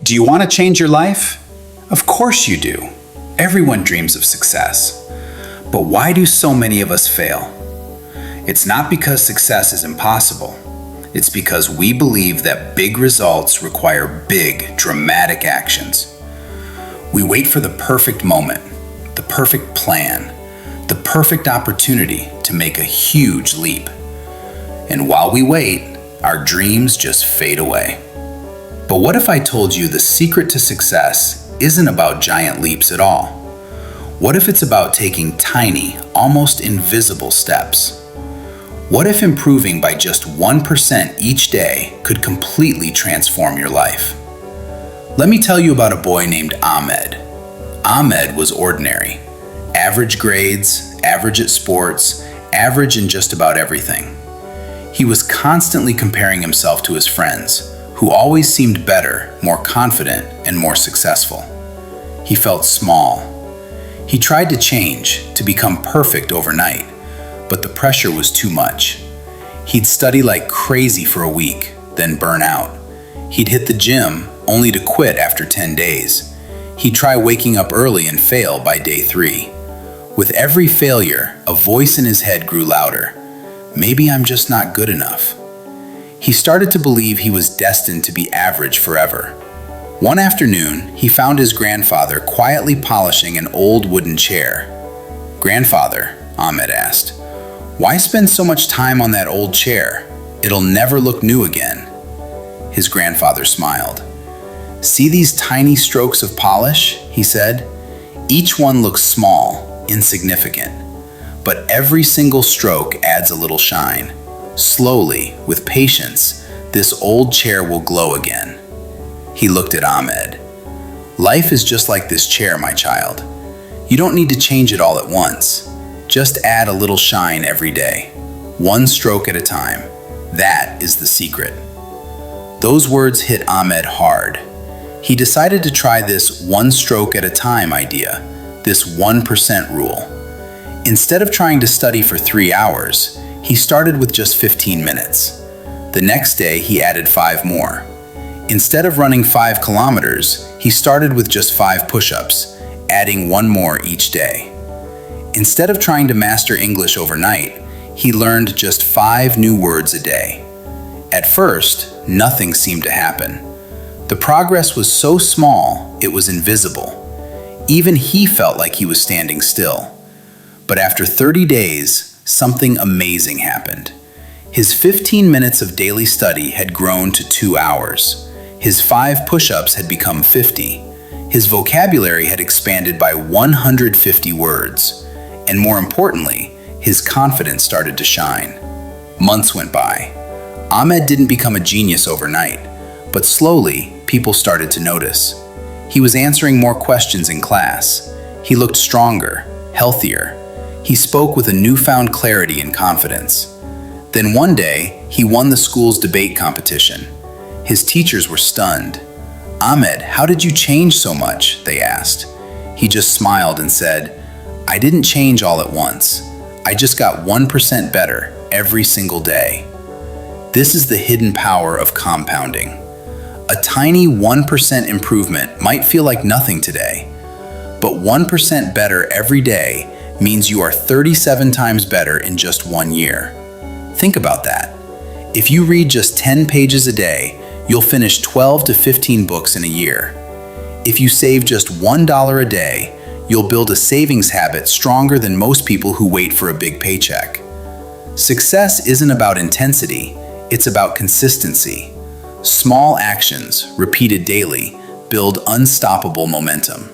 Do you want to change your life? Of course you do. Everyone dreams of success. But why do so many of us fail? It's not because success is impossible. It's because we believe that big results require big, dramatic actions. We wait for the perfect moment, the perfect plan, the perfect opportunity to make a huge leap. And while we wait, our dreams just fade away. But what if I told you the secret to success isn't about giant leaps at all? What if it's about taking tiny, almost invisible steps? What if improving by just 1% each day could completely transform your life? Let me tell you about a boy named Ahmed. Ahmed was ordinary. Average grades, average at sports, average in just about everything. He was constantly comparing himself to his friends, who always seemed better, more confident, and more successful. He felt small. He tried to change, to become perfect overnight, but the pressure was too much. He'd study like crazy for a week, then burn out. He'd hit the gym, only to quit after 10 days. He'd try waking up early and fail by day 3. With every failure, a voice in his head grew louder. Maybe I'm just not good enough. He started to believe he was destined to be average forever. One afternoon, he found his grandfather quietly polishing an old wooden chair. "Grandfather," Ahmed asked, "why spend so much time on that old chair? It'll never look new again." His grandfather smiled. "See these tiny strokes of polish?" he said. "Each one looks small, insignificant, but every single stroke adds a little shine. Slowly, with patience, this old chair will glow again." He looked at Ahmed. "Life is just like this chair, my child. You don't need to change it all at once. Just add a little shine every day, one stroke at a time. That is the secret." Those words hit Ahmed hard. He decided to try this one stroke at a time idea, this 1% rule. Instead of trying to study for 3 hours, he started with just 15 minutes. The next day, he added 5 more. Instead of running 5 kilometers, he started with just 5 push-ups, adding 1 more each day. Instead of trying to master English overnight, he learned just 5 new words a day. At first, nothing seemed to happen. The progress was so small, it was invisible. Even he felt like he was standing still. But after 30 days, something amazing happened. His 15 minutes of daily study had grown to 2 hours. His 5 push-ups had become 50. His vocabulary had expanded by 150 words. And more importantly, his confidence started to shine. Months went by. Ahmed didn't become a genius overnight, but slowly, people started to notice. He was answering more questions in class. He looked stronger, healthier. He spoke with a newfound clarity and confidence. Then one day, he won the school's debate competition. His teachers were stunned. "Ahmed, how did you change so much?" they asked. He just smiled and said, "I didn't change all at once. I just got 1% better every single day." This is the hidden power of compounding. A tiny 1% improvement might feel like nothing today, but 1% better every day means you are 37 times better in just 1 year. Think about that. If you read just 10 pages a day, you'll finish 12 to 15 books in a year. If you save just $1 a day, you'll build a savings habit stronger than most people who wait for a big paycheck. Success isn't about intensity, it's about consistency. Small actions, repeated daily, build unstoppable momentum.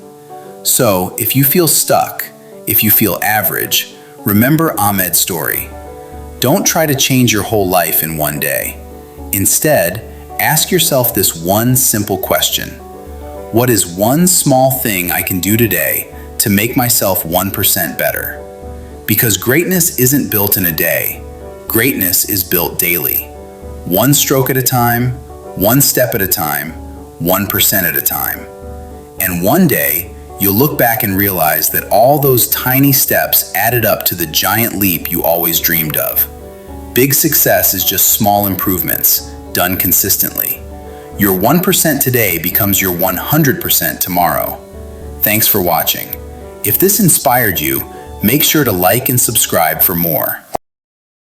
So, if you feel stuck, if you feel average, remember Ahmed's story. Don't try to change your whole life in one day. Instead, ask yourself this one simple question. What is one small thing I can do today to make myself 1% better? Because greatness isn't built in a day. Greatness is built daily. One stroke at a time, one step at a time, 1% at a time. And one day, you'll look back and realize that all those tiny steps added up to the giant leap you always dreamed of. Big success is just small improvements, done consistently. Your 1% today becomes your 100% tomorrow. Thanks for watching. If this inspired you, make sure to like and subscribe for more.